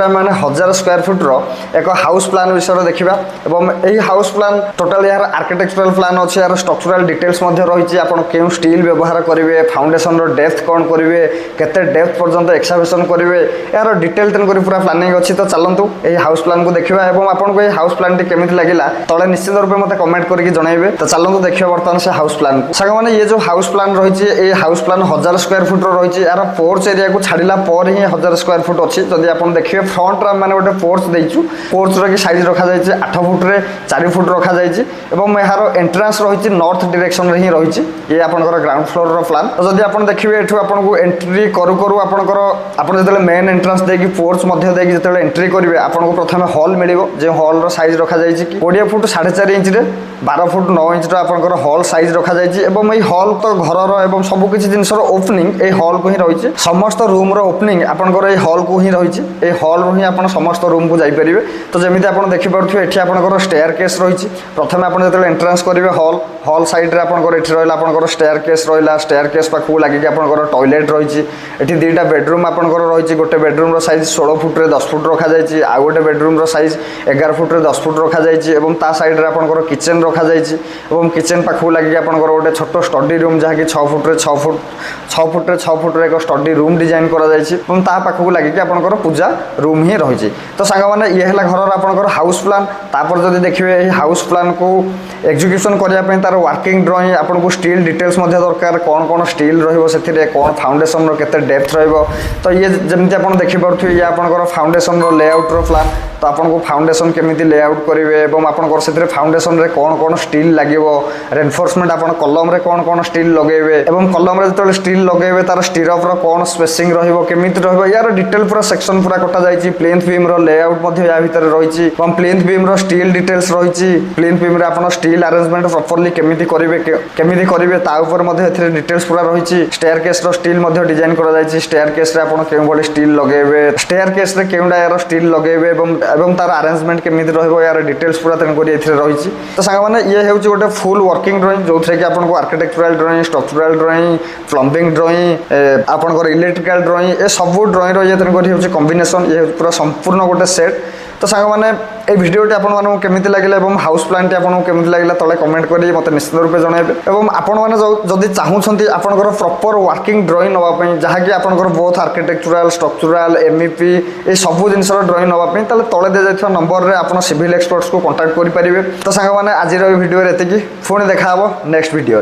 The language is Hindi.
मैंने 1000 स्क्वायर फुट्र एक हाउस प्लान विषय देखा और हाउस प्लान टोटाल यार आर्किटेक्चरल प्लान अच्छे यार स्ट्रक्चरल डिटेल्स रही है स्टील व्यवहार करेंगे फाउंडेशन डेप्थ कौन करेंगे केते डेप्थ पर्यंत एक्सकावेशन करेंगे यार डिटेल तेणुक पूरा प्लानिंग अच्छी तो चलतु ये हाउस प्लान को देखा और आपको ये हाउस प्लान केमी लगे तले निश्चित रूप में मतलब कमेंट करके जनइबे तो चलतु देखिए बर्तमान से हाउस प्लान साग मैंने ये जो हाउस प्लान रही है हाउस प्लान 1000 स्क्वायर फुट्र रही है यार पोर्च एरिया को छाड़ा पर ही 1000 स्क्वायर फुट अच्छी जदि आप देखिए फ्रंट मैंने गोटे पोर्च देचु पोर्चर की साइज रखा जाए 8 फुट्रे 4 फुट रखा जाए यार एंट्रांस रही नॉर्थ डायरेक्शन ही रही ये आपंकर ग्राउंड फ्लोर प्लान तो जब आप देखिए ये आपको एंट्री करू करू आपंकर जो मेन एंट्रांस देकी पोर्च जो एंट्री करेंगे आपको प्रथम हॉल मिल जो हॉल साइज रखा जाए 20 फुट 4.5 इंच 12 फुट 9 इंच आपंकर हॉल साइज रखा जाए हॉल तो घर सबकि जिनस ओपनिंग ये हॉल को ही रही समस्त रूम ओपनिंग आपंकर हॉल को ही रही हॉल रू ही आप समस्त रूम को जापर तो जमी आप देखिपे ये आपंकर स्टेयर केस रही प्रथम आप जो एंट्रांस करेंगे हॉल हॉल सैड्रे आपंकर स्टेयर केस रहा स्टेयर केस पाखक लगे आपंकर टॉयलेट रही ये दुईटा बेडरूम आपंकर रही गोटे बेडरूम साइज 16 फुट्रे 10 फुट रखा जाए आउ गोटे बेडरूम साइज 11 फुट्रे 10 फुट रखा जाए ता सैड्रे आपंकर किचेन रखा जाए किचेन पाखक लगे आपंकर गोटे छोट स्टडी रूम जहाँकि 6 फुट्रे 6 फुट्रे एक स्टडी रूम डिजाइन पाखक लगे आपंकर पूजा रूम ही रही तो सांग मैंने ये है घर आपंकर हाउस प्लान तापर जब देखिए हाउस प्लान को एग्जीक्यूशन करने तार वर्किंग ड्रॉइंग आपको स्टील डिटेल्स दरकार कौन कौन स्टील रही कौन फाउंडेशन के डेप्थ तो ये जमी आप देखिपे ये आपंकर फाउंडेशन लेआउट प्लान तो आपको फाउंडेशन केमी लेआउट करेंगे और आपंकर से फाउंडेशन कौन कौन स्टील लगे रेनफोर्समेंट आप कलम कौन कौन स्टील लगे कलम जो स्टील लगे तार स्टीरअप्र कौन स्पेसिंग रमी यार डिटेल पूरा सेक्शन पूरा कटा जाए प्लेन्थ बीम लेआउट या भितर रही प्लेन्थ बीम स्टील डिटेल्स रही प्लेन्थ बीम आप स्टील अरेंजमेंट प्रॉपर्ली केमी करेंगे डिटेल्स पूरा रही स्टेयर केस स्टील डिजाइन कर स्टेयर केस आप स्टील लगे स्टेयर केस यार स्टील लगे तार अरेंजमेंट केमी यार डिटेल्स पूरा तेणुक रही तो सांग मैंने ये हूँ गोटे फुल वर्किंग ड्रॉइंग जो थी कि आपको architectural drawing structural drawing plumbing drawing आपंकर इलेक्ट्रिकल ड्रॉइंग ये सब ड्रॉइंग रही तेणुक कॉम्बिनेशन ये पूरा संपूर्ण गोटे सेट तो सांग मैंने ये भिडियोटी आपमि लगे हाउस प्लान टी आपको केमी लगे तले कमेंट करेंगे मत निश्चित रूप से जनइबे और आपने चाहूँगी आपंकर प्रॉपर वर्किंग ड्रॉइंग नापी जहाँकि आपंकर बोथ आर्किटेक्चरल स्ट्रक्चरल एमईपी ये सब जिनस ड्रॉइंग नापी तले दी जाइए नंबर में आप सिविल एक्सपर्ट्स को कांटेक्ट करेंगे तो सांग मैंने आज भिडियो पुणी देखा नेक्स्ट भिडियो।